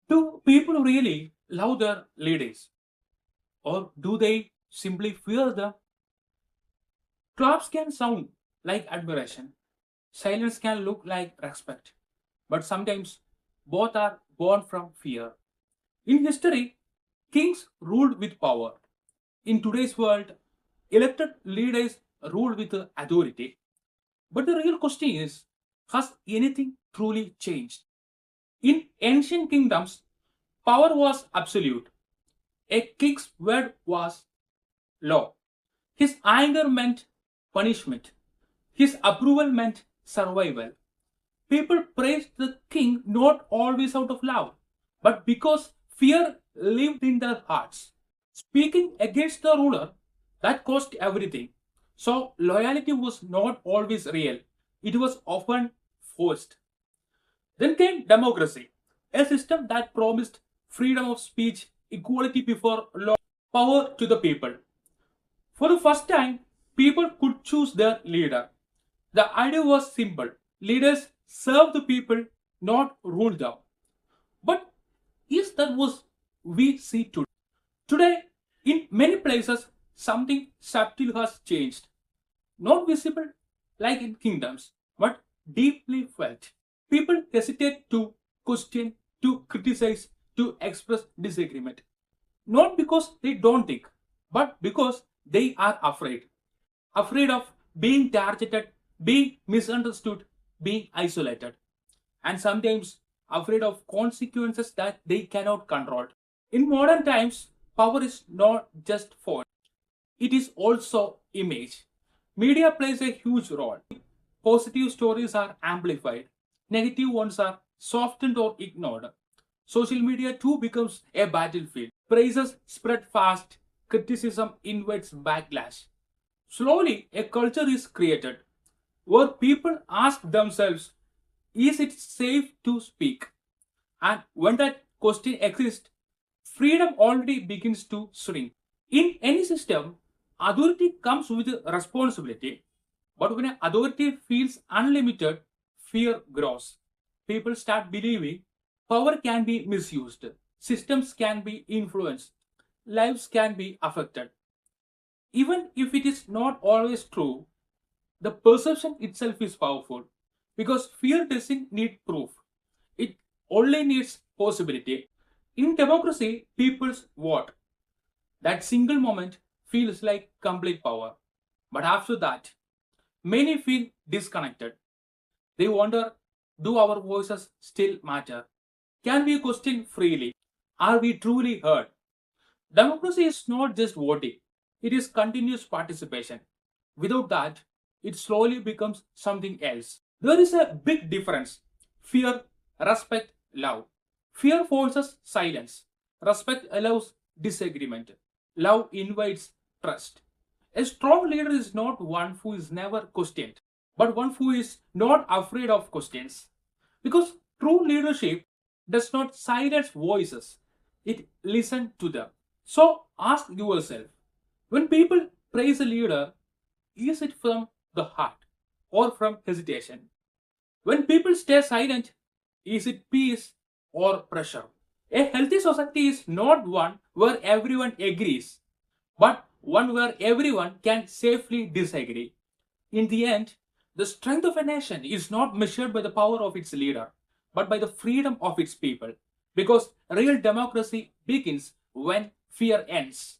Do people really love their leaders? Or do they simply fear them? Claps can sound like admiration, silence can look like respect, but sometimes both are born from fear. In history, kings ruled with power. In today's world, elected leaders rule with authority. But the real question is, has anything truly changed? In ancient kingdoms, power was absolute. A king's word was law. His anger meant punishment. His approval meant survival. People praised the king not always out of love, but because fear lived in their hearts. Speaking against the ruler, that cost everything. So loyalty was not always real, it was often forced. Then came democracy, a system that promised freedom of speech, equality before law, power to the people. For the first time, people could choose their leader. The idea was simple: leaders serve the people, not rule them. But is that what we see today? Today, in many places, something subtle has changed. Not visible like in kingdoms, but deeply felt. People hesitate to question, to criticize, to express disagreement. Not because they don't think, but because they are afraid. Afraid of being targeted, being misunderstood, being isolated, and sometimes afraid of consequences that they cannot control. In modern times, power is not just force, it is also image. Media plays a huge role. Positive stories are amplified, negative ones are softened or ignored. Social media too becomes a battlefield. Praises spread fast, criticism invites backlash. Slowly, a culture is created where people ask themselves, is it safe to speak? And when that question exists, freedom already begins to shrink. In any system, authority comes with responsibility, but when authority feels unlimited, fear grows. People start believing power can be misused, systems can be influenced, lives can be affected. Even if it is not always true, the perception itself is powerful because fear doesn't need proof, it only needs possibility. In democracy, people's vote. That single moment feels like complete power. But after that, many feel disconnected. They wonder, do our voices still matter? Can we question freely? Are we truly heard? Democracy is not just voting, it is continuous participation. Without that, it slowly becomes something else. There is a big difference: fear, respect, love. Fear forces silence, respect allows disagreement, love invites trust. A strong leader is not one who is never questioned, but one who is not afraid of questions. Because true leadership does not silence voices, it listens to them. So ask yourself, when people praise a leader, is it from the heart or from hesitation? When people stay silent, is it peace or pressure? A healthy society is not one where everyone agrees, but one where everyone can safely disagree. In the end, the strength of a nation is not measured by the power of its leader, but by the freedom of its people. Because real democracy begins when fear ends.